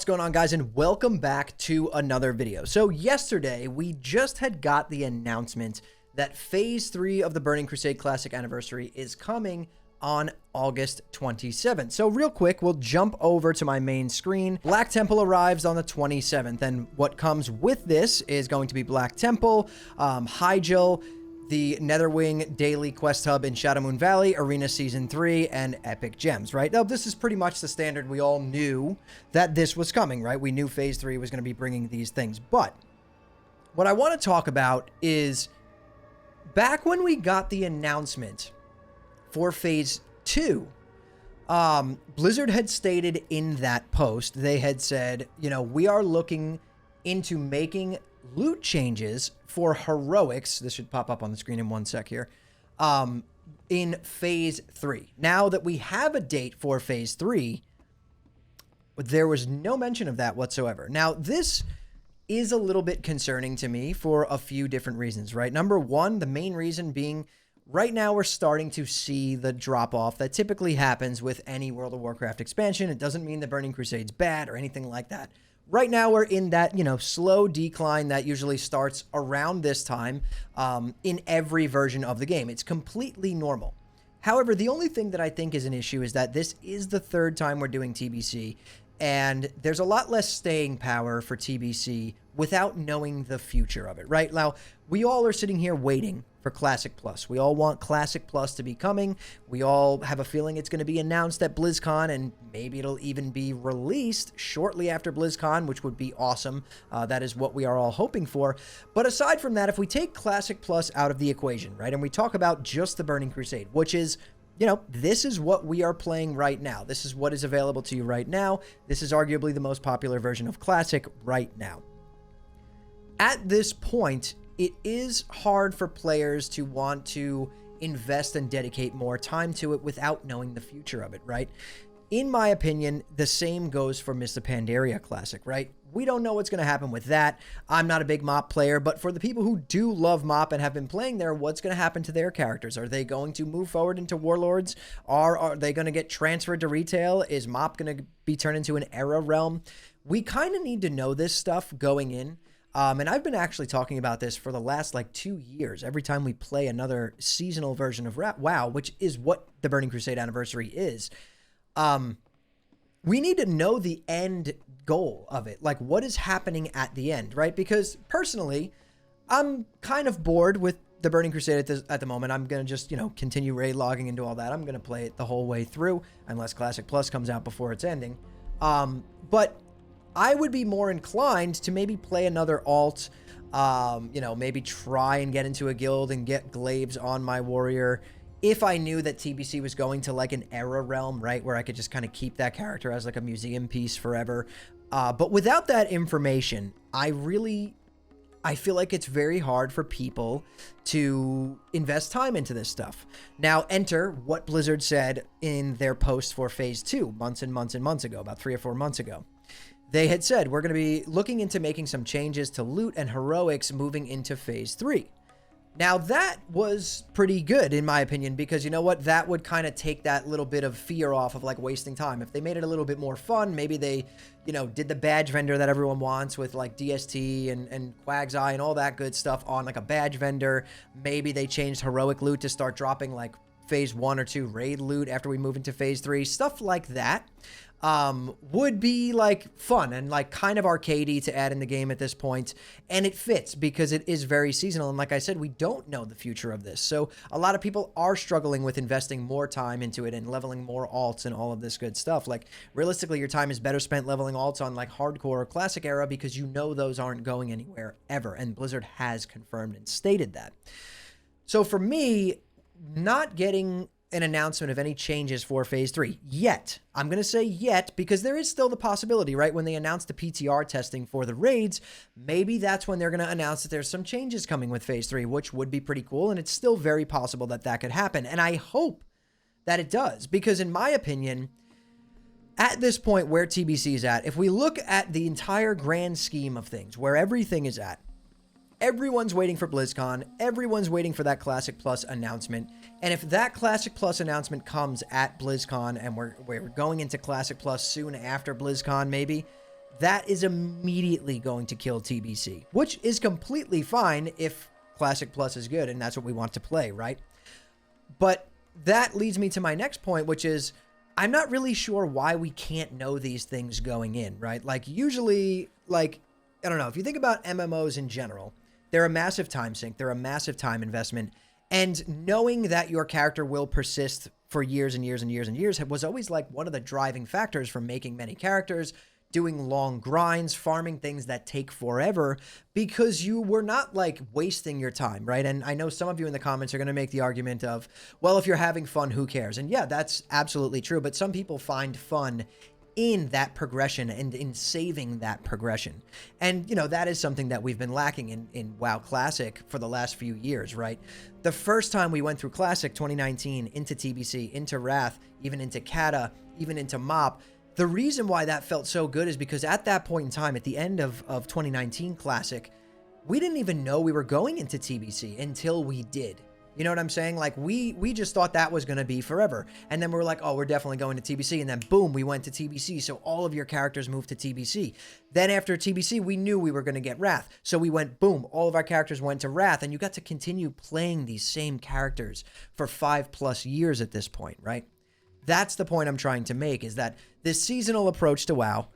What's going on, guys, and welcome back to another video. So yesterday we just had got the announcement that phase 3 of the Burning Crusade Classic Anniversary is coming on August 27th. So real quick, we'll jump over to my main screen. Black Temple arrives on the 27th, and what comes with this is going to be Black Temple, Hyjal, the Netherwing Daily Quest Hub in Shadowmoon Valley, Arena Season 3, and Epic Gems, right? Now, this is pretty much the standard. We all knew that this was coming, right? We knew Phase 3 was going to be bringing these things. But what I want to talk about is back when we got the announcement for Phase 2, Blizzard had stated in that post, they had said, you know, we are looking into making loot changes for heroics. This should pop up on the screen in one sec here. In phase 3. Now that we have a date for phase 3, there was no mention of that whatsoever. Now, this is a little bit concerning to me for a few different reasons, right? Number one, the main reason being right now we're starting to see the drop off that typically happens with any World of Warcraft expansion. It doesn't mean the Burning Crusade's bad or anything like that. Right now, we're in that, you know, slow decline that usually starts around this time in every version of the game. It's completely normal. However, the only thing that I think is an issue is that this is the third time we're doing TBC, and there's a lot less staying power for TBC without knowing the future of it, right? Now, we all are sitting here waiting for Classic Plus. We all want Classic Plus to be coming. We all have a feeling it's going to be announced at BlizzCon, and maybe it'll even be released shortly after BlizzCon, which would be awesome. That is what we are all hoping for. But aside from that, if we take Classic Plus out of the equation, right, and we talk about just the Burning Crusade, which is, you know, this is what we are playing right now. This is what is available to you right now. This is arguably the most popular version of Classic right now. At this point, it is hard for players to want to invest and dedicate more time to it without knowing the future of it, right? In my opinion, the same goes for Mists of Pandaria Classic, right? We don't know what's going to happen with that. I'm not a big MoP player, but for the people who do love MoP and have been playing there, what's going to happen to their characters? Are they going to move forward into Warlords? Are they going to get transferred to retail? Is MoP going to be turned into an era realm? We kind of need to know this stuff going in. And I've been actually talking about this for the last like 2 years. Every time we play another seasonal version of WoW, which is what the Burning Crusade Anniversary is, we need to know the end goal of it. Like, what is happening at the end, right? Because personally, I'm kind of bored with the Burning Crusade at the moment. I'm going to just, you know, continue raid logging and do all that. I'm going to play it the whole way through unless Classic Plus comes out before it's ending. But I would be more inclined to maybe play another alt, you know, maybe try and get into a guild and get glaives on my warrior if I knew that TBC was going to like an era realm, right, where I could just kind of keep that character as like a museum piece forever. But without that information, I feel like it's very hard for people to invest time into this stuff. Now, enter what Blizzard said in their post for Phase 2 months and months and months ago, about 3 or 4 months ago. They had said, we're going to be looking into making some changes to loot and heroics moving into Phase 3. Now, that was pretty good, in my opinion, because you know what? That would kind of take that little bit of fear off of, like, wasting time. If they made it a little bit more fun, maybe they, you know, did the badge vendor that everyone wants with, like, DST and Quag's Eye and all that good stuff on, like, a badge vendor. Maybe they changed heroic loot to start dropping, like, Phase 1 or 2 raid loot after we move into Phase 3. Stuff like that would be like fun and like kind of arcadey to add in the game at this point, and it fits because it is very seasonal, and like I said, we don't know the future of this, so a lot of people are struggling with investing more time into it and leveling more alts and all of this good stuff. Like, realistically, your time is better spent leveling alts on like hardcore or classic era because you know those aren't going anywhere ever, and Blizzard has confirmed and stated that. So for me, not getting an announcement of any changes for Phase 3 yet. I'm going to say yet because there is still the possibility, right? When they announce the PTR testing for the raids, maybe that's when they're going to announce that there's some changes coming with Phase 3, which would be pretty cool. And it's still very possible that that could happen. And I hope that it does, because in my opinion, at this point where TBC is at, if we look at the entire grand scheme of things, where everything is at, everyone's waiting for BlizzCon. Everyone's waiting for that Classic Plus announcement. And if that Classic Plus announcement comes at BlizzCon and we're going into Classic Plus soon after BlizzCon, maybe, that is immediately going to kill TBC, which is completely fine if Classic Plus is good and that's what we want to play, right? But that leads me to my next point, which is I'm not really sure why we can't know these things going in, right? Like usually, like, I don't know, if you think about MMOs in general, they're a massive time sink, they're a massive time investment, and knowing that your character will persist for years and years and years and years was always like one of the driving factors for making many characters, doing long grinds, farming things that take forever, because you were not like wasting your time, right? And I know some of you in the comments are going to make the argument of, well, if you're having fun, who cares? And yeah, that's absolutely true. But some people find fun in that progression and in saving that progression. And, you know, that is something that we've been lacking in WoW Classic for the last few years, right? The first time we went through Classic 2019 into TBC, into Wrath, even into Kata, even into MOP, the reason why that felt so good is because at that point in time, at the end of 2019 Classic, we didn't even know we were going into TBC until we did. You know what I'm saying? Like we just thought that was going to be forever. And then we were like, oh, we're definitely going to TBC. And then boom, we went to TBC. So all of your characters moved to TBC. Then after TBC, we knew we were going to get Wrath. So we went, boom, all of our characters went to Wrath. And you got to continue playing these same characters for 5+ years at this point, right? That's the point I'm trying to make, is that this seasonal approach to WoW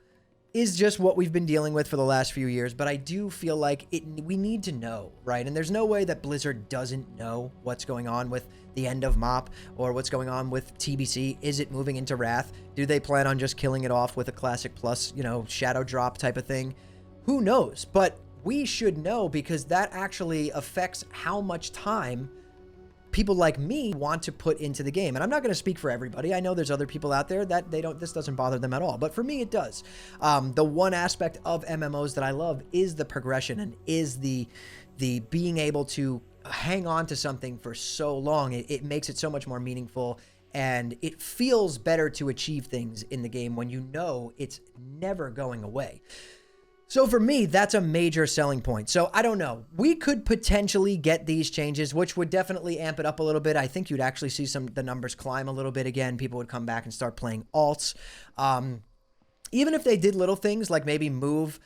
is just what we've been dealing with for the last few years, but I do feel like we need to know, right? And there's no way that Blizzard doesn't know what's going on with the end of MOP or what's going on with TBC. Is it moving into Wrath? Do they plan on just killing it off with a Classic Plus, you know, shadow drop type of thing? Who knows? But we should know, because that actually affects how much time people like me want to put into the game. And I'm not going to speak for everybody. I know there's other people out there that this doesn't bother them at all. But for me, it does. The one aspect of MMOs that I love is the progression and is the being able to hang on to something for so long. It makes it so much more meaningful, and it feels better to achieve things in the game when you know it's never going away. So for me, that's a major selling point. So I don't know. We could potentially get these changes, which would definitely amp it up a little bit. I think you'd actually see the numbers climb a little bit again. People would come back and start playing alts. Even if they did little things like maybe move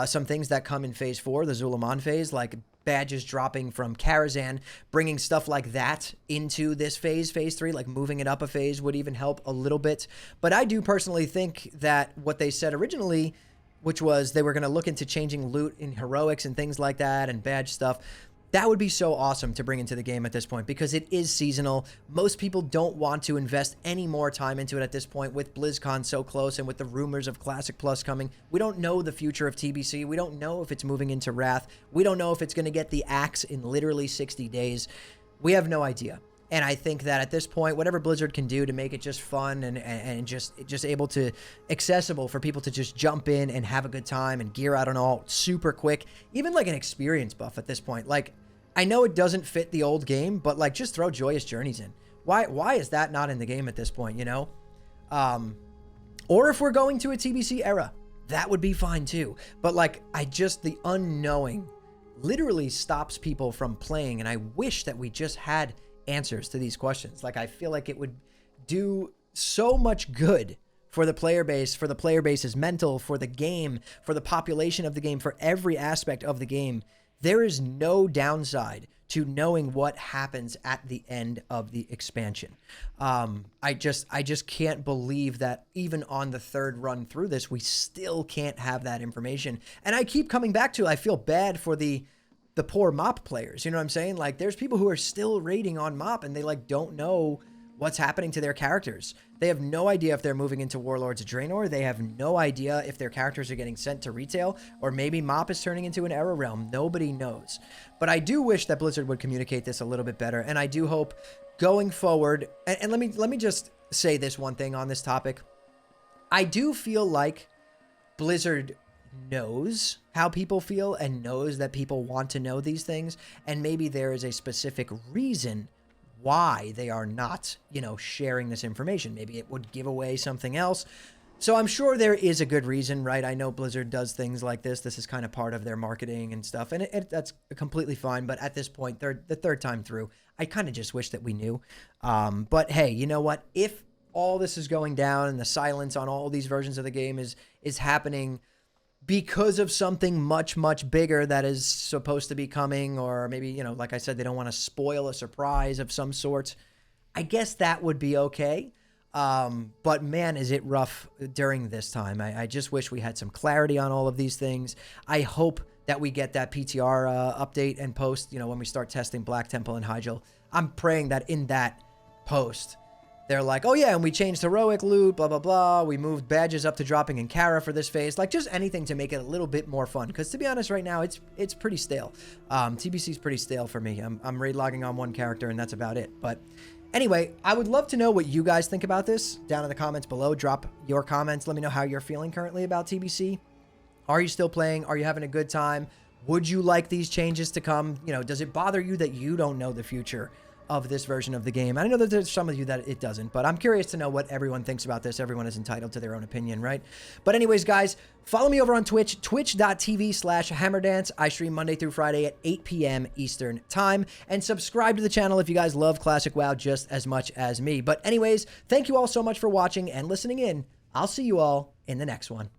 some things that come in Phase 4, the Zulaman phase, like badges dropping from Karazhan, bringing stuff like that into this Phase 3, like moving it up a phase would even help a little bit. But I do personally think that what they said originally, which was they were going to look into changing loot in heroics and things like that and badge stuff, that would be so awesome to bring into the game at this point, because it is seasonal. Most people don't want to invest any more time into it at this point with BlizzCon so close and with the rumors of Classic Plus coming. We don't know the future of TBC. We don't know if it's moving into Wrath. We don't know if it's going to get the axe in literally 60 days. We have no idea. And I think that at this point, whatever Blizzard can do to make it just fun and just able to accessible for people to just jump in and have a good time and gear out on all super quick, even like an experience buff at this point. Like, I know it doesn't fit the old game, but like just throw Joyous Journeys in. Why is that not in the game at this point, you know? Or if we're going to a TBC era, that would be fine too. But like, the unknowing literally stops people from playing, and I wish that we just had answers to these questions. Like, I feel like it would do so much good for the player base, for the player base's mental, for the game, for the population of the game, for every aspect of the game. There is no downside to knowing what happens at the end of the expansion. I just can't believe that even on the third run through this, we still can't have that information. And I keep coming back to, I feel bad for the poor MOP players. You know what I'm saying? Like, there's people who are still raiding on MOP and they like don't know what's happening to their characters. They have no idea if they're moving into Warlords of Draenor. They have no idea if their characters are getting sent to retail, or maybe MOP is turning into an Era Realm. Nobody knows. But I do wish that Blizzard would communicate this a little bit better, and I do hope going forward, and let me just say this one thing on this topic. I do feel like Blizzard knows how people feel and knows that people want to know these things, and maybe there is a specific reason why they are not, you know, sharing this information. Maybe it would give away something else. So I'm sure there is a good reason, right? I know Blizzard does things like this. This is kind of part of their marketing and stuff, and that's completely fine. But at this point, the third time through, I kind of just wish that we knew. But hey, you know what? If all this is going down and the silence on all these versions of the game is happening because of something much, much bigger that is supposed to be coming, or maybe, you know, like I said, they don't want to spoil a surprise of some sort, I guess that would be okay. But man, is it rough during this time. I just wish we had some clarity on all of these things. I hope that we get that PTR update and post, you know, when we start testing Black Temple and Hyjal. I'm praying that in that post, they're like, oh yeah, and we changed heroic loot, blah, blah, blah. We moved badges up to dropping in Kara for this phase. Like, just anything to make it a little bit more fun. Because to be honest, right now, it's pretty stale. TBC's pretty stale for me. I'm raid logging on one character, and that's about it. But anyway, I would love to know what you guys think about this down in the comments below. Drop your comments. Let me know how you're feeling currently about TBC. Are you still playing? Are you having a good time? Would you like these changes to come? You know, does it bother you that you don't know the future of this version of the game? I know that there's some of you that it doesn't, but I'm curious to know what everyone thinks about this. Everyone is entitled to their own opinion, right? But anyways, guys, follow me over on Twitch, twitch.tv/hammerdance. I stream Monday through Friday at 8 p.m. Eastern time, and subscribe to the channel if you guys love Classic WoW just as much as me. But anyways, thank you all so much for watching and listening in. I'll see you all in the next one.